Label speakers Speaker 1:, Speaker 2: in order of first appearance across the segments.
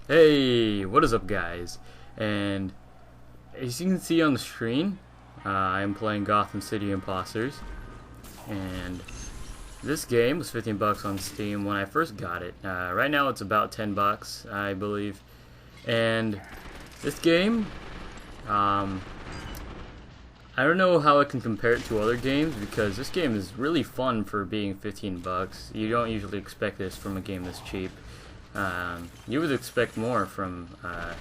Speaker 1: Hey, what is up, guys? And as you can see on the screen, I'm playing Gotham City Impostors, and this game was 15 bucks on Steam when I first got it. Right now it's about 10 bucks, I believe. And this game, I don't know how I can compare it to other games because this game is really fun for being 15 bucks. You don't usually expect this from a game this cheap. You would expect more from a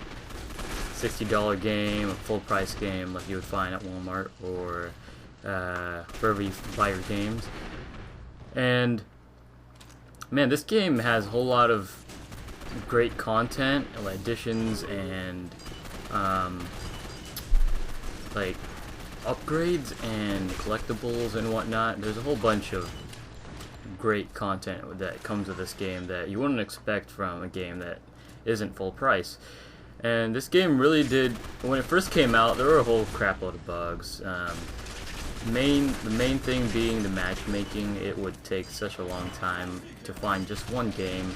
Speaker 1: $60 game, a full price game like you would find at Walmart or wherever you buy your games. And man, this game has a whole lot of great content, additions, and like upgrades and collectibles and whatnot. There's a whole bunch of great content that comes with this game that you wouldn't expect from a game that isn't full price. And this game really did, when it first came out, there were a whole crap load of bugs. The main thing being the matchmaking. It would take such a long time to find just one game.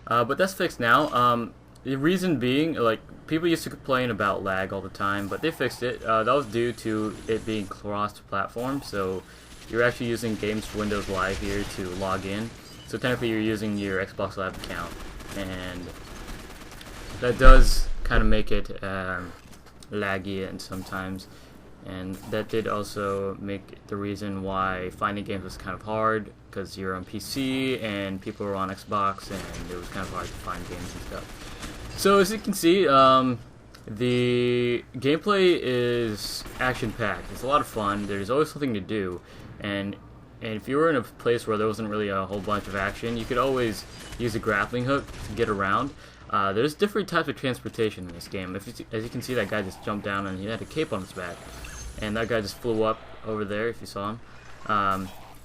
Speaker 1: But that's fixed now. The reason being, like, people used to complain about lag all the time, but they fixed it. That was due to it being cross-platform, so you're actually using Games Windows Live here to log in. So technically you're using your Xbox Live account, and that does kind of make it laggy and sometimes. And that did also make the reason why finding games was kind of hard, because you're on PC and people were on Xbox, and it was kind of hard to find games and stuff. So as you can see, the gameplay is action-packed. It's a lot of fun. There's always something to do. And if you were in a place where there wasn't really a whole bunch of action, you could always use a grappling hook to get around. There's different types of transportation in this game. As you can see, that guy just jumped down and he had a cape on his back. And that guy just flew up over there, if you saw him.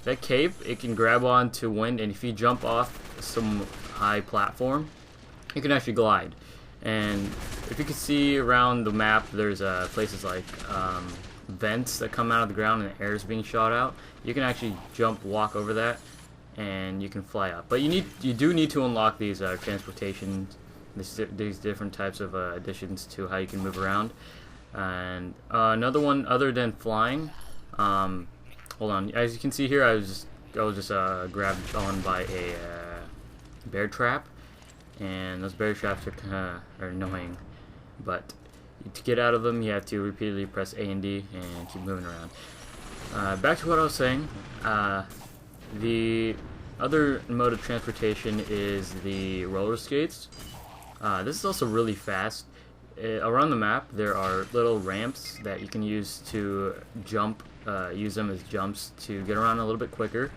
Speaker 1: That cape, it can grab onto wind, and if you jump off some high platform, you can actually glide. And if you can see around the map, there's places like vents that come out of the ground and the air is being shot out. You can actually walk over that, and you can fly up. But you do need to unlock these transportation, these different types of additions to how you can move around. And another one other than flying, hold on. As you can see here, I was just grabbed on by a bear trap, and those bear traps are annoying, but to get out of them, you have to repeatedly press A and D and keep moving around. Back to what I was saying. The other mode of transportation is the roller skates. This is also really fast. Around the map, there are little ramps that you can use to jump. Use them as jumps to get around a little bit quicker.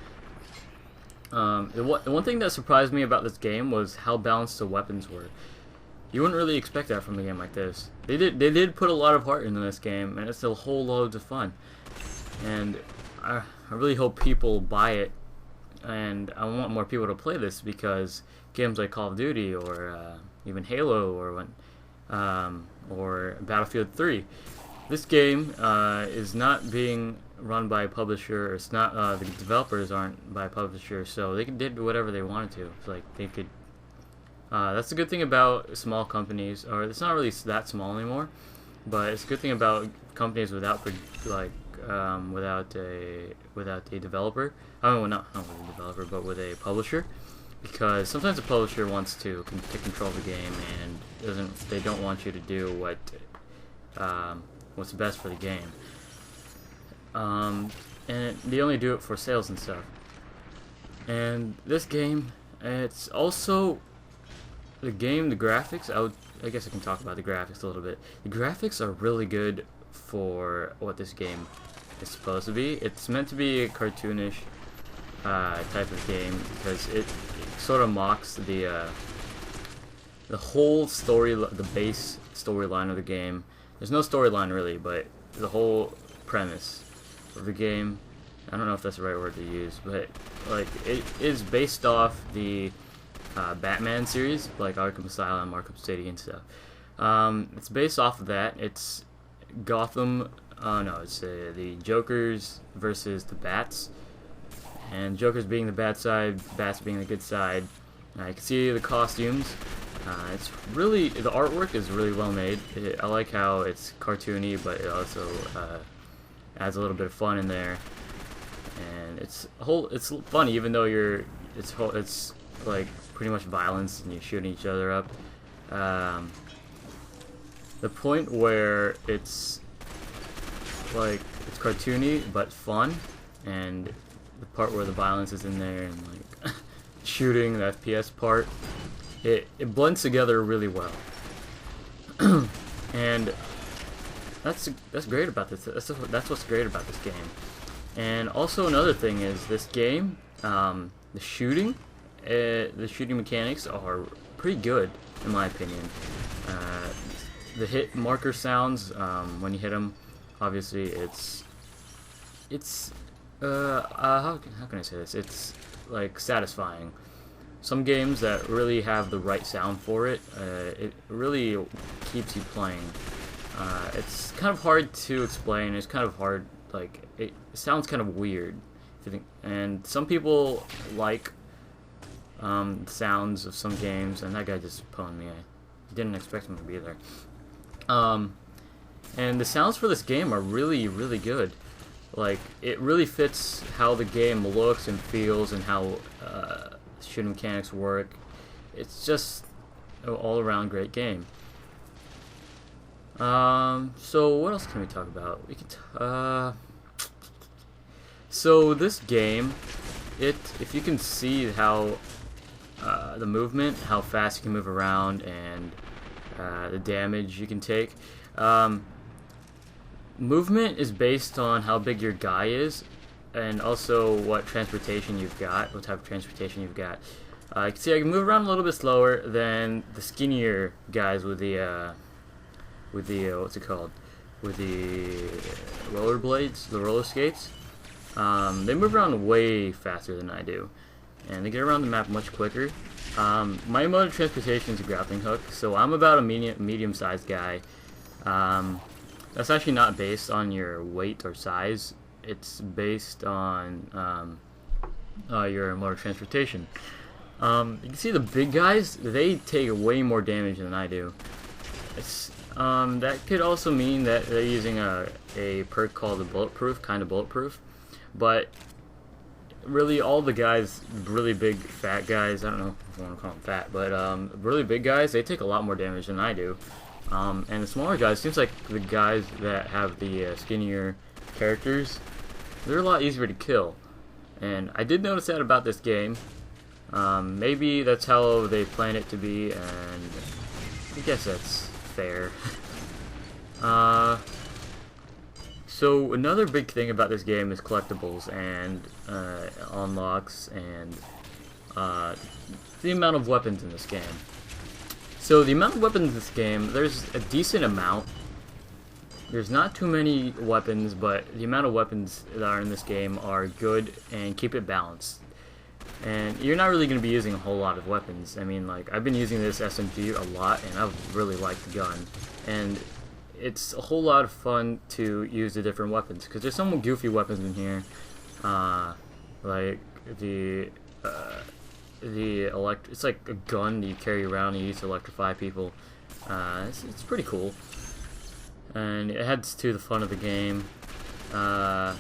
Speaker 1: The one thing that surprised me about this game was how balanced the weapons were. You wouldn't really expect that from a game like this. They did put a lot of heart into this game, and it's a whole load of fun. And I really hope people buy it, and I want more people to play this, because games like Call of Duty or even Halo or Battlefield 3, this game is not being run by a publisher. It's not the developers aren't by a publisher, so they did whatever they wanted to. It's like they could. That's the good thing about small companies, or it's not really that small anymore. But it's a good thing about companies without a developer. I mean, well, not with a developer, but with a publisher. Because sometimes a publisher wants to control the game, and they don't want you to do what's best for the game. And they only do it for sales and stuff. And this game, it's also the graphics. I guess I can talk about the graphics a little bit. The graphics are really good for what this game is supposed to be. It's meant to be a cartoonish type of game, because it sort of mocks the whole story, the base storyline of the game. There's no storyline really, but the whole premise of the game, I don't know if that's the right word to use, but like it is based off the Batman series, like Arkham Asylum, Arkham City, and stuff. It's based off of that. It's Gotham. No, it's the Jokers versus the Bats. And Jokers being the bad side, Bats being the good side. You can see the costumes. It's really, the artwork is really well made. I like how it's cartoony, but it also adds a little bit of fun in there. And it's fun, even though it's like pretty much violence and you're shooting each other up. The point where it's like it's cartoony but fun, and the part where the violence is in there and like shooting, the FPS part, it blends together really well. And that's great about this. That's what's great about this game. And also another thing is this game, the shooting mechanics are pretty good in my opinion. The hit marker sounds when you hit them, obviously it's how can I say this? It's like satisfying. Some games that really have the right sound for it, it really keeps you playing. It's kind of hard to explain. It's kind of hard. Like it sounds kind of weird, if you think. And some people like sounds of some games. And that guy just pwned me. I didn't expect him to be there. And the sounds for this game are really, really good. Like it really fits how the game looks and feels and how shooting mechanics work. It's just an all-around great game. So what else can we talk about? We could so this game, if you can see how the movement, how fast you can move around, and the damage you can take. Movement is based on how big your guy is, and also what transportation you've got, what type of transportation you've got. You can see I can move around a little bit slower than the skinnier guys with the what's it called? With the rollerblades, the roller skates. They move around way faster than I do, and they get around the map much quicker. My mode of transportation is a grappling hook, so I'm about a medium-sized guy. That's actually not based on your weight or size. It's based on your mode of transportation. You can see the big guys, they take way more damage than I do. That could also mean that they're using a perk called the bulletproof, kind of bulletproof. But really all the guys, really big fat guys, I don't know if I want to call them fat, but really big guys, they take a lot more damage than I do. And the smaller guys, seems like the guys that have the skinnier characters, they're a lot easier to kill. And I did notice that about this game. Maybe that's how they plan it to be, and I guess that's fair. So another big thing about this game is collectibles and unlocks and the amount of weapons in this game. So the amount of weapons in this game, there's a decent amount. There's not too many weapons, but the amount of weapons that are in this game are good and keep it balanced. And you're not really going to be using a whole lot of weapons. I mean, like, I've been using this SMG a lot, and I've really liked the gun. And it's a whole lot of fun to use the different weapons, because there's some goofy weapons in here, like it's like a gun that you carry around and you use to electrify people. It's pretty cool, and it adds to the fun of the game. And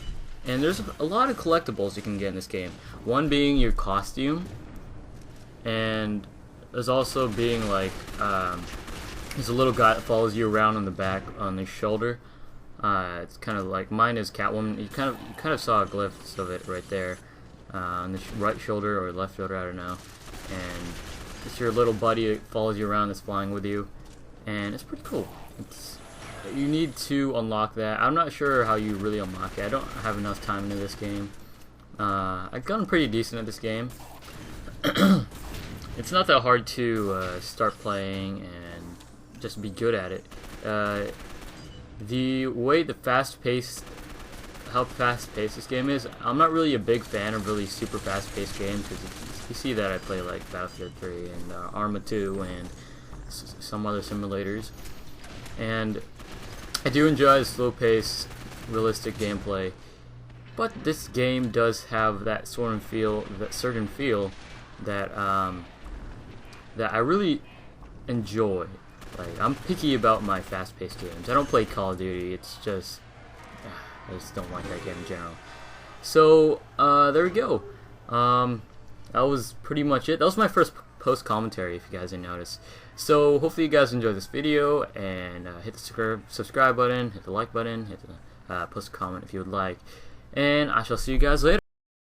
Speaker 1: there's a lot of collectibles you can get in this game. One being your costume, and there's also being like there's a little guy that follows you around on the back, on the shoulder. It's kind of like, mine is Catwoman. You kind of saw a glimpse of it right there, on the right shoulder or left shoulder, I don't know. And it's your little buddy that follows you around, that's flying with you, and it's pretty cool. You need to unlock that. I'm not sure how you really unlock it. I don't have enough time into this game. I've gotten pretty decent at this game. It's not that hard to start playing and just be good at it. The way how fast-paced this game is, I'm not really a big fan of really super fast-paced games, because you see that I play like Battlefield 3 and Arma 2 and some other simulators. And I do enjoy the slow-paced, realistic gameplay, but this game does have that certain feel, that I really enjoy. Like, I'm picky about my fast-paced games. I don't play Call of Duty. It's just, I just don't like that game in general. So there we go. That was pretty much it. That was my first post commentary, if you guys didn't notice. So hopefully you guys enjoyed this video, and hit the subscribe button, hit the like button, hit the post a comment if you would like, and I shall see you guys later.